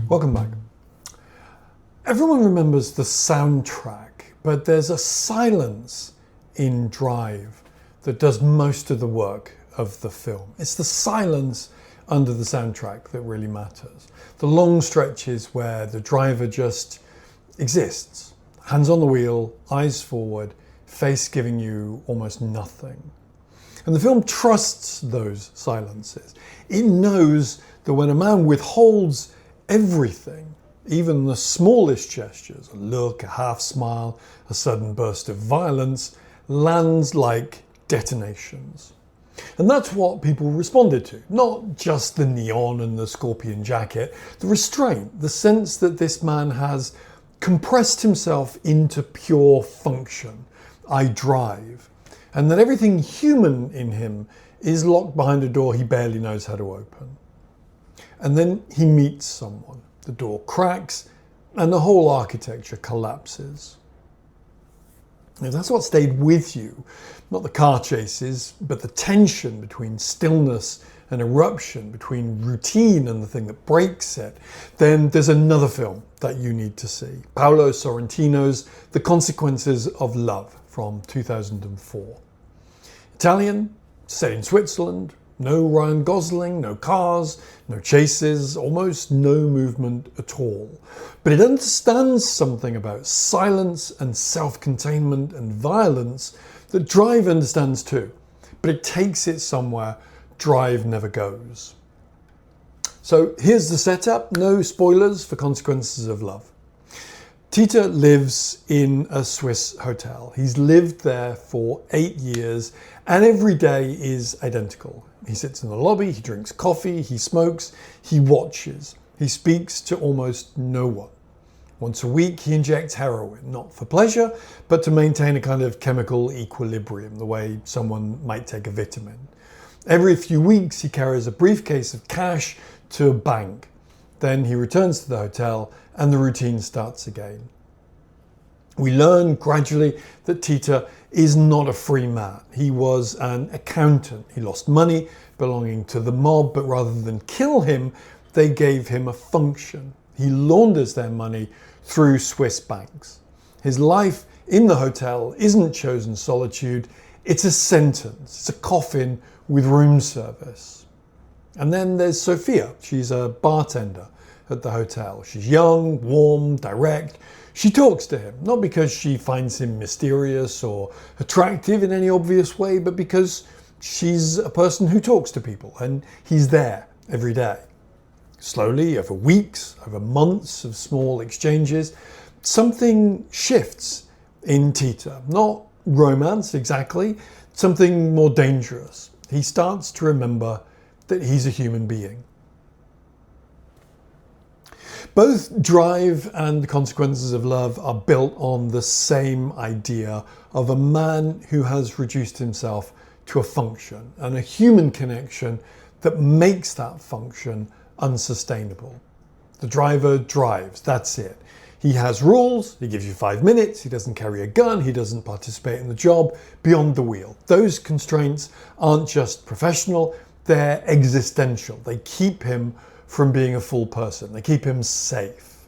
Welcome back. Everyone remembers the soundtrack, but there's a silence in Drive that does most of the work of the film. It's the silence under the soundtrack that really matters. The long stretches where the driver just exists, hands on the wheel, eyes forward, face giving you almost nothing. And the film trusts those silences. It knows that when a man withholds everything, even the smallest gestures, a look, a half smile, a sudden burst of violence, lands like detonations. And that's what people responded to. Not just the neon and the scorpion jacket, the restraint, the sense that this man has compressed himself into pure function. I drive. And that everything human in him is locked behind a door he barely knows how to open. And then he meets someone. The door cracks and the whole architecture collapses. Now, that's what stayed with you, not the car chases, but the tension between stillness and eruption, between routine and the thing that breaks it. Then there's another film that you need to see. Paolo Sorrentino's The Consequences of Love from 2004. Italian, set in Switzerland, no Ryan Gosling, no cars, no chases, almost no movement at all. But it understands something about silence and self-containment and violence that Drive understands too. But it takes it somewhere Drive never goes. So here's the setup, no spoilers for Consequences of Love. Tita lives in a Swiss hotel. He's lived there for 8 years and every day is identical. He sits in the lobby, he drinks coffee, he smokes, he watches. He speaks to almost no one. Once a week he injects heroin, not for pleasure, but to maintain a kind of chemical equilibrium, the way someone might take a vitamin. Every few weeks he carries a briefcase of cash to a bank. Then he returns to the hotel and the routine starts again. We learn gradually that Tita is not a free man. He was an accountant. He lost money belonging to the mob, but rather than kill him, they gave him a function. He launders their money through Swiss banks. His life in the hotel isn't chosen solitude, it's a sentence. It's a coffin with room service. And then there's Sophia. She's a bartender at the hotel. She's young, warm, direct. She talks to him, not because she finds him mysterious or attractive in any obvious way, but because she's a person who talks to people and he's there every day. Slowly, over weeks, over months of small exchanges, something shifts in Tita. Not romance exactly, something more dangerous. He starts to remember that he's a human being. Both Drive and The Consequences of Love are built on the same idea of a man who has reduced himself to a function and a human connection that makes that function unsustainable. The driver drives, that's it. He has rules, he gives you 5 minutes, he doesn't carry a gun, he doesn't participate in the job beyond the wheel. Those constraints aren't just professional, they're existential. They keep him from being a full person. They keep him safe.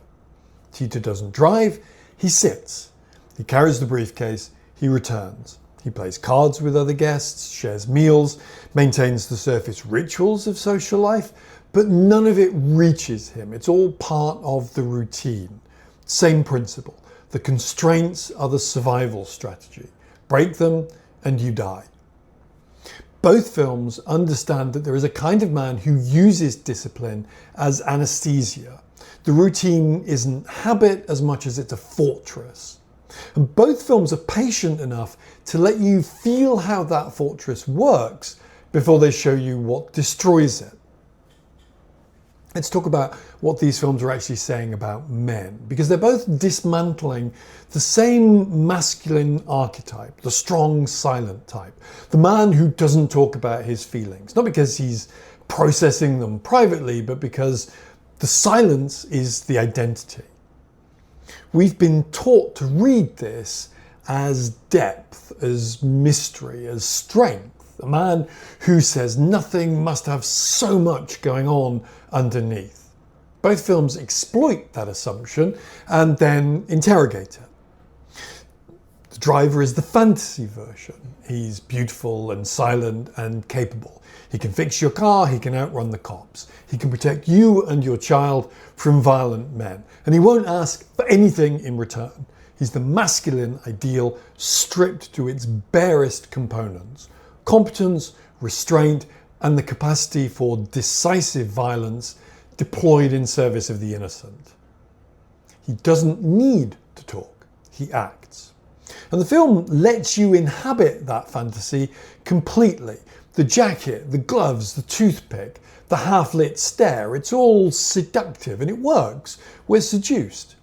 Tita doesn't drive, he sits. He carries the briefcase, he returns. He plays cards with other guests, shares meals, maintains the surface rituals of social life, but none of it reaches him. It's all part of the routine. Same principle. The constraints are the survival strategy. Break them and you die. Both films understand that there is a kind of man who uses discipline as anesthesia. The routine isn't habit as much as it's a fortress. And both films are patient enough to let you feel how that fortress works before they show you what destroys it. Let's talk about what these films are actually saying about men, because they're both dismantling the same masculine archetype, the strong, silent type, the man who doesn't talk about his feelings, not because he's processing them privately, but because the silence is the identity. We've been taught to read this as depth, as mystery, as strength. underneath. A man who says nothing must have so much going on underneath. Both films exploit that assumption and then interrogate it. The driver is the fantasy version. He's beautiful and silent and capable. He can fix your car, he can outrun the cops. He can protect you and your child from violent men. And he won't ask for anything in return. He's the masculine ideal stripped to its barest components: competence, restraint, and the capacity for decisive violence deployed in service of the innocent. He doesn't need to talk, he acts. And the film lets you inhabit that fantasy completely. The jacket, the gloves, the toothpick, the half-lit stare, it's all seductive and it works. We're seduced.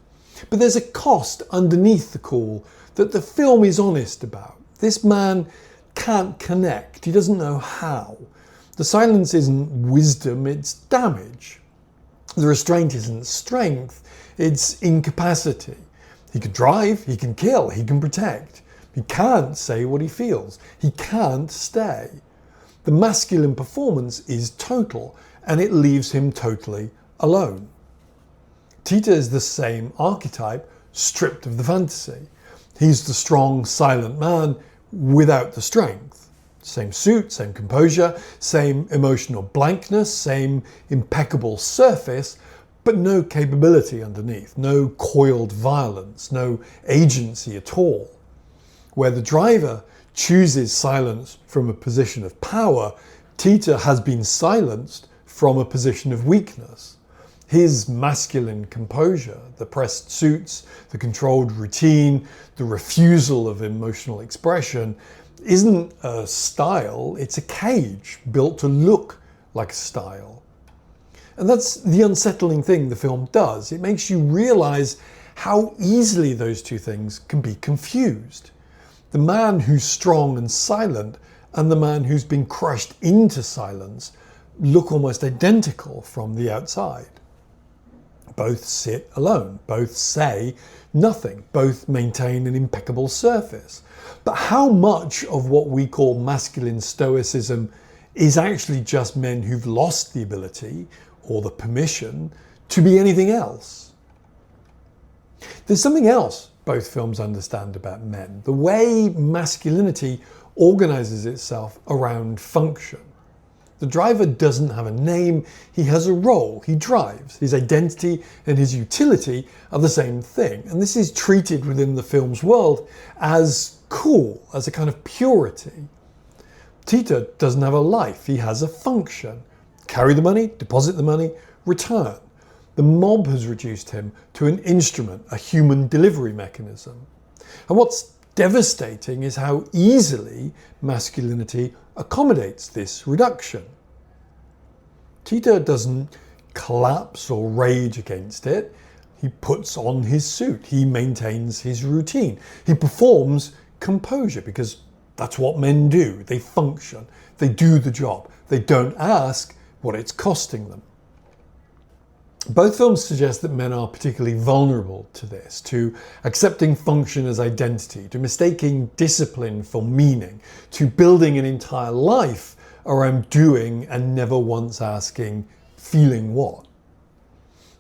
But there's a cost underneath the call that the film is honest about. This man can't connect. He doesn't know how. The silence isn't wisdom, it's damage. The restraint isn't strength, it's incapacity. He can drive, he can kill, he can protect. He can't say what he feels. He can't stay. The masculine performance is total, and it leaves him totally alone. Tito is the same archetype, stripped of the fantasy. He's the strong, silent man without the strength. Same suit, same composure, same emotional blankness, same impeccable surface, but no capability underneath, no coiled violence, no agency at all. Where the driver chooses silence from a position of power, Tito has been silenced from a position of weakness. His masculine composure, the pressed suits, the controlled routine, the refusal of emotional expression, isn't a style, it's a cage built to look like a style. And that's the unsettling thing the film does. It makes you realize how easily those two things can be confused. The man who's strong and silent and the man who's been crushed into silence look almost identical from the outside. Both sit alone, both say nothing, both maintain an impeccable surface. But how much of what we call masculine stoicism is actually just men who've lost the ability or the permission to be anything else? There's something else both films understand about men: the way masculinity organizes itself around function. The driver doesn't have a name, he has a role, he drives. His identity and his utility are the same thing. And this is treated within the film's world as cool, as a kind of purity. Tito doesn't have a life, he has a function. Carry the money, deposit the money, return. The mob has reduced him to an instrument, a human delivery mechanism. And what's devastating is how easily masculinity accommodates this reduction. Tito doesn't collapse or rage against it. He puts on his suit. He maintains his routine. He performs composure because that's what men do. They function. They do the job. They don't ask what it's costing them. Both films suggest that men are particularly vulnerable to this, to accepting function as identity, to mistaking discipline for meaning, to building an entire life around doing and never once asking, feeling what?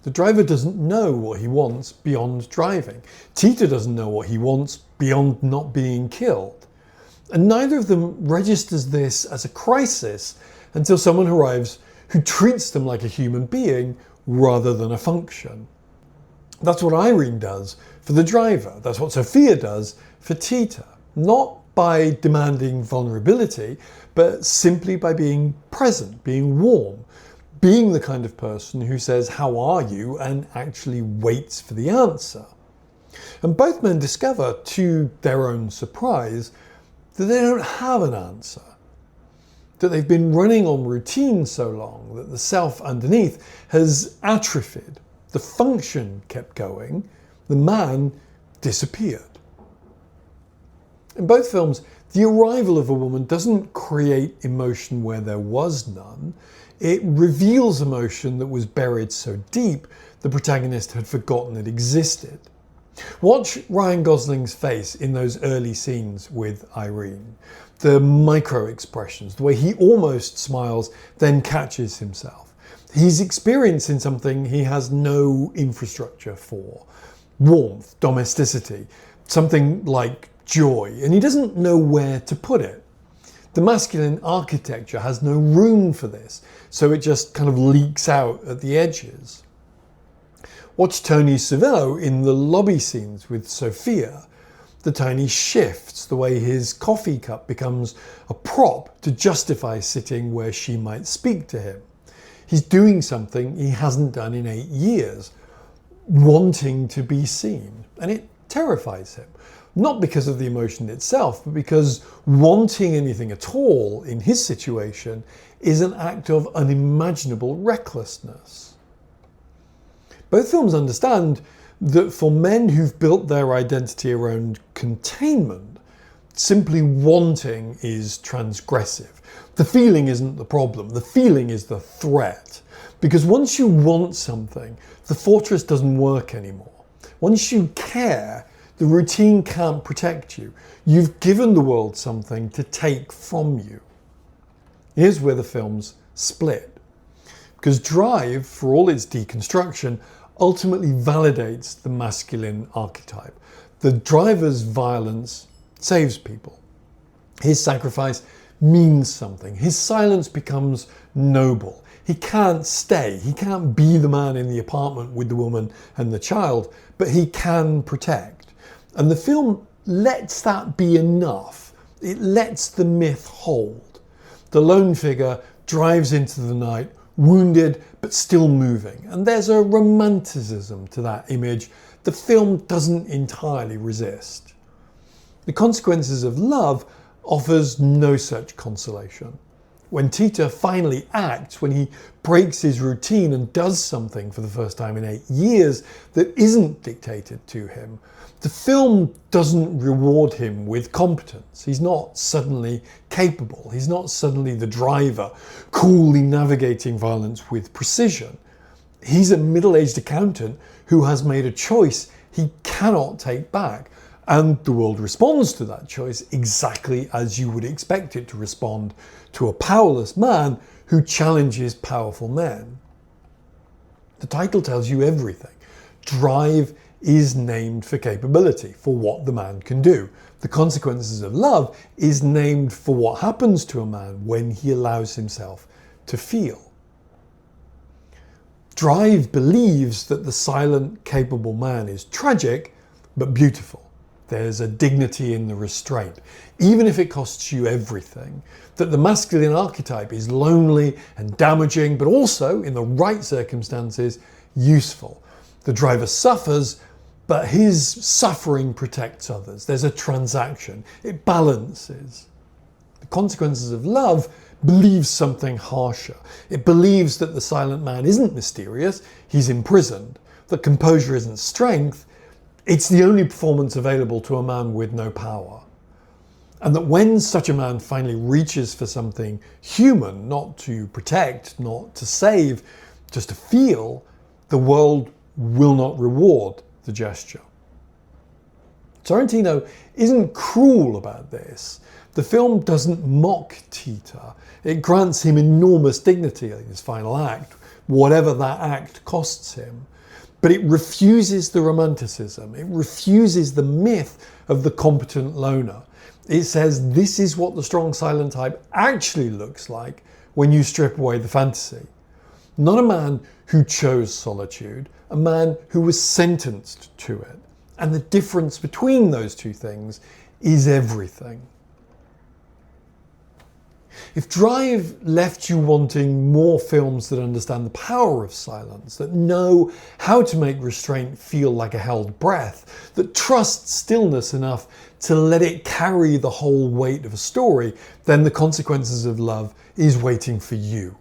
The driver doesn't know what he wants beyond driving. Tito doesn't know what he wants beyond not being killed. And neither of them registers this as a crisis until someone arrives who treats them like a human being rather than a function. That's what Irene does for the driver. That's what Sophia does for Tito. Not by demanding vulnerability, but simply by being present, being warm, being the kind of person who says, "How are you?" and actually waits for the answer. And both men discover, to their own surprise, that they don't have an answer. That they've been running on routine so long that the self underneath has atrophied. The function kept going, the man disappeared. In both films, the arrival of a woman doesn't create emotion where there was none. It reveals emotion that was buried so deep the protagonist had forgotten it existed. Watch Ryan Gosling's face in those early scenes with Irene. The micro expressions, the way he almost smiles, then catches himself. He's experiencing something he has no infrastructure for. Warmth, domesticity, something like joy, and he doesn't know where to put it. The masculine architecture has no room for this, so it just kind of leaks out at the edges. Watch Tony Servillo in the lobby scenes with Sophia. The tiny shifts, the way his coffee cup becomes a prop to justify sitting where she might speak to him. He's doing something he hasn't done in 8 years, wanting to be seen, and it terrifies him. Not because of the emotion itself, but because wanting anything at all in his situation is an act of unimaginable recklessness. Both films understand that for men who've built their identity around containment, simply wanting is transgressive. The feeling isn't the problem, the feeling is the threat. Because once you want something, the fortress doesn't work anymore. Once you care, the routine can't protect you. You've given the world something to take from you. Here's where the films split. Because Drive, for all its deconstruction, ultimately validates the masculine archetype. The driver's violence saves people. His sacrifice means something. His silence becomes noble. He can't stay. He can't be the man in the apartment with the woman and the child, but he can protect. And the film lets that be enough. It lets the myth hold. The lone figure drives into the night, wounded but still moving. And there's a romanticism to that image the film doesn't entirely resist. The Consequences of Love offers no such consolation. When Tita finally acts, when he breaks his routine and does something for the first time in 8 years that isn't dictated to him, the film doesn't reward him with competence. He's not suddenly capable. He's not suddenly the driver, coolly navigating violence with precision. He's a middle-aged accountant who has made a choice he cannot take back. And the world responds to that choice exactly as you would expect it to respond to a powerless man who challenges powerful men. The title tells you everything. Drive is named for capability, for what the man can do. The Consequences of Love is named for what happens to a man when he allows himself to feel. Drive believes that the silent, capable man is tragic, but beautiful. There's a dignity in the restraint, even if it costs you everything. That the masculine archetype is lonely and damaging, but also, in the right circumstances, useful. The driver suffers, but his suffering protects others. There's a transaction. It balances. The Consequences of Love believes something harsher. It believes that the silent man isn't mysterious, he's imprisoned. That composure isn't strength, it's the only performance available to a man with no power. And that when such a man finally reaches for something human, not to protect, not to save, just to feel, the world will not reward the gesture. Sorrentino isn't cruel about this. The film doesn't mock Tita. It grants him enormous dignity in his final act, whatever that act costs him. But it refuses the romanticism. It refuses the myth of the competent loner. It says this is what the strong silent type actually looks like when you strip away the fantasy. Not a man who chose solitude, a man who was sentenced to it. And the difference between those two things is everything. If Drive left you wanting more films that understand the power of silence, that know how to make restraint feel like a held breath, that trust stillness enough to let it carry the whole weight of a story, then The Consequences of Love is waiting for you.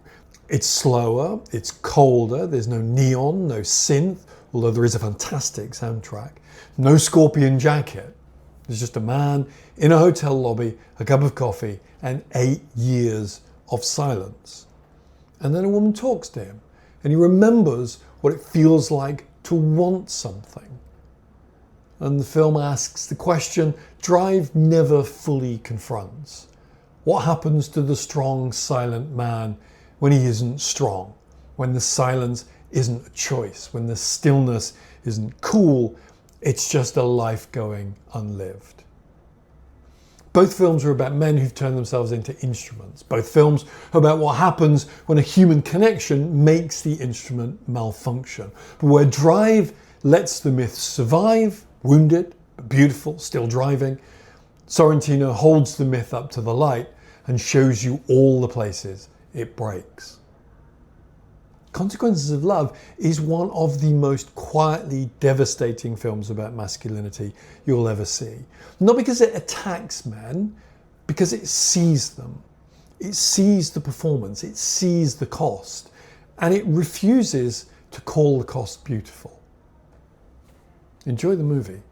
It's slower, it's colder, there's no neon, no synth, although there is a fantastic soundtrack, no scorpion jacket. There's just a man in a hotel lobby, a cup of coffee, and 8 years of silence. And then a woman talks to him, and he remembers what it feels like to want something. And the film asks the question Drive never fully confronts. What happens to the strong, silent man when he isn't strong? When the silence isn't a choice? When the stillness isn't cool? It's just a life going unlived. Both films are about men who've turned themselves into instruments. Both films are about what happens when a human connection makes the instrument malfunction. But where Drive lets the myth survive, wounded, but beautiful, still driving, Sorrentino holds the myth up to the light and shows you all the places it breaks. Consequences of Love is one of the most quietly devastating films about masculinity you'll ever see. Not because it attacks men, because it sees them. It sees the performance, it sees the cost, and it refuses to call the cost beautiful. Enjoy the movie.